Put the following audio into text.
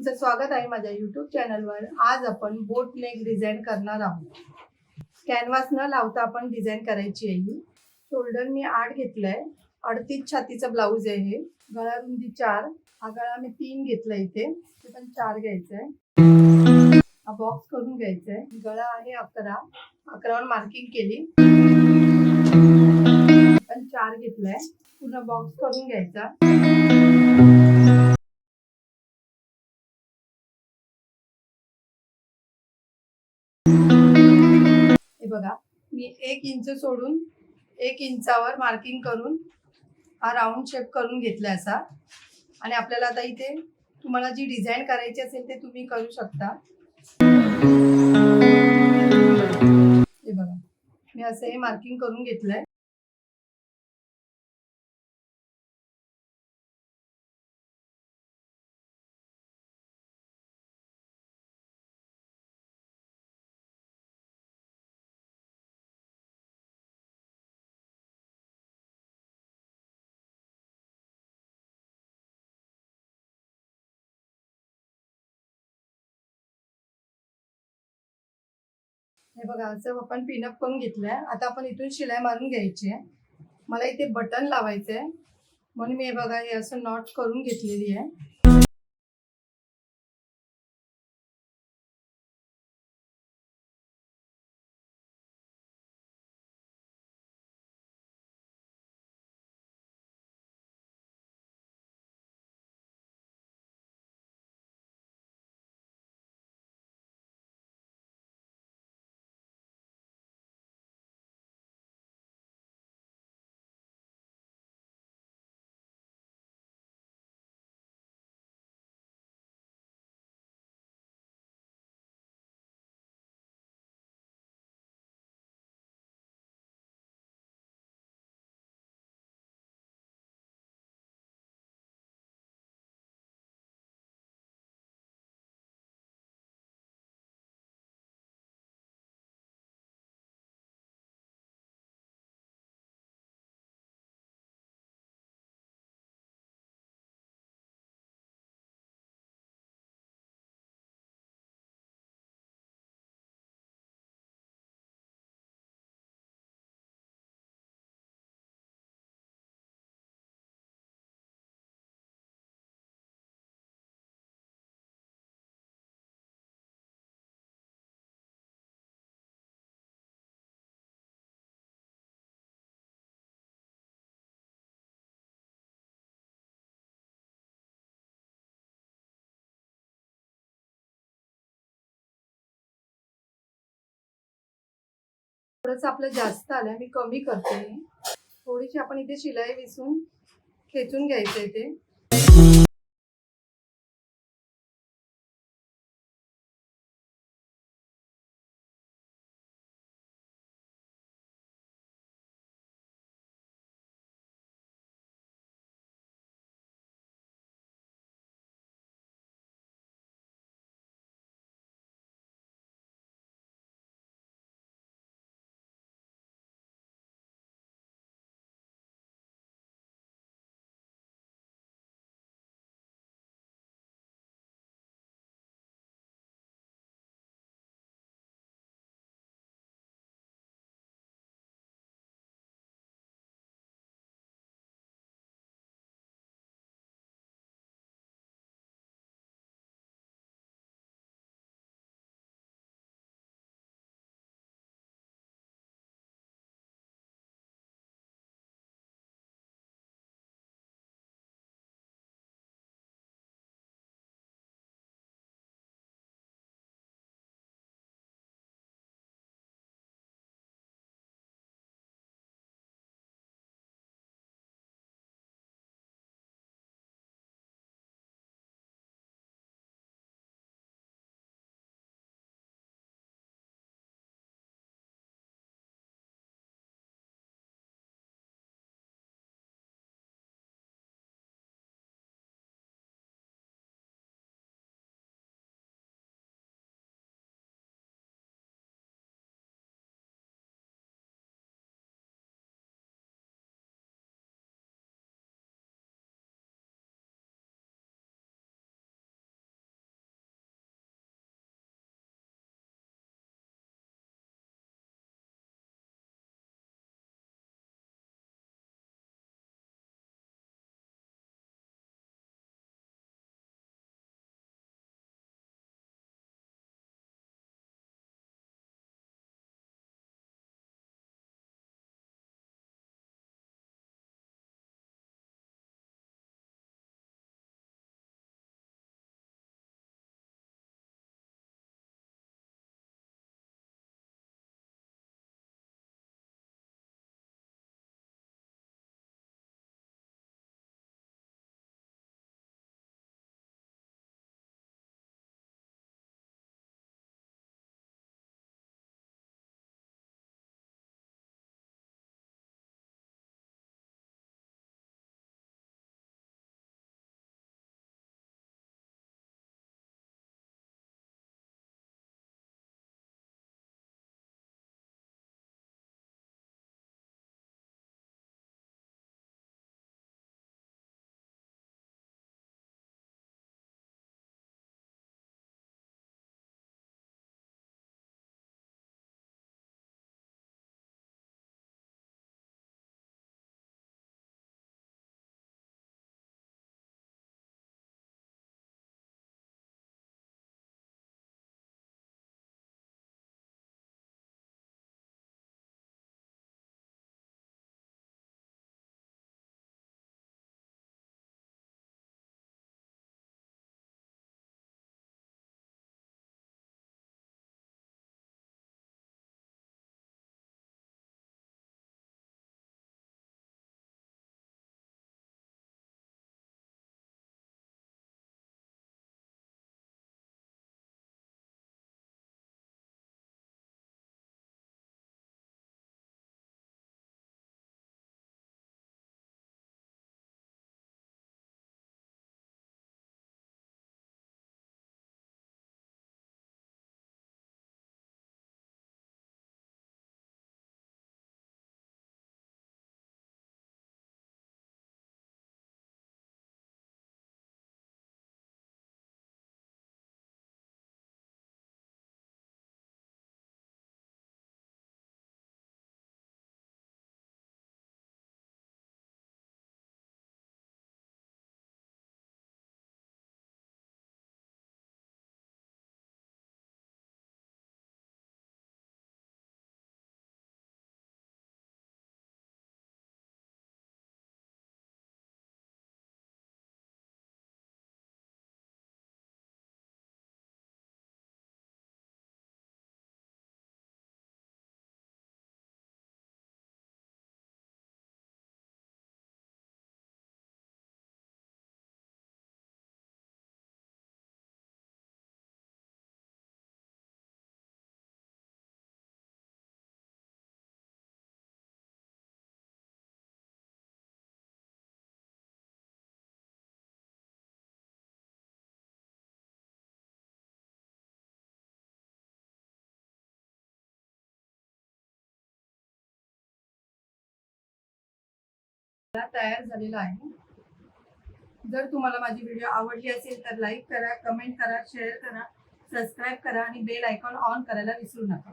तुमचं स्वागत आहे माझ्या YouTube चॅनलवर। आज आपण बोट नेक डिझाइन करणार आहोत। कॅनव्हास न लावता आपण डिझाइन करायची आहे। शोल्डर मी 8 घेतलाय। 38 छातीचा ब्लाउज आहे हे। गळा रुंदी 4, हा गळा मी 3 घेतला इथे, ते पण 4 घ्यायचा आहे। हा बॉक्स करून घ्यायचा आहे। गळा आहे 11, 11 वर मार्किंग केली, पण 4 घेतलाय। पूर्ण बॉक्स करून घ्यायचा। हे बघा, मी 1 इंच सोडून 1 इंचावर मार्किंग करून हा राऊंड शेप करून घेतला असा। आणि आपल्याला आता इथे तुम्हाला जी डिझाइन करायची असेल ते तुम्ही करू शकता। हे बघा, मी असं हे मार्किंग करून घेतलंय। हे बघा, असं आपण पिनअप करून घेतलंय। आता आपण इथून शिलाई मारून घ्यायची आहे। मला इथे बटन लावायचे आहे, म्हणून मी हे बघा हे असं नॉट करून घेतलेली आहे। थोडंसं आपलं जास्त आलंय, मी कमी करते। थोडीशी आपण इथे शिलाई विसून खेचून घ्यायचं इथे। तयार झालेला आहे. जर तुम्हाला माझी व्हिडिओ आवडली असेल तर लाईक करा, कमेंट करा, शेअर करा, सबस्क्राईब करा आणि बेल आयकॉन ऑन करायला विसरू नका.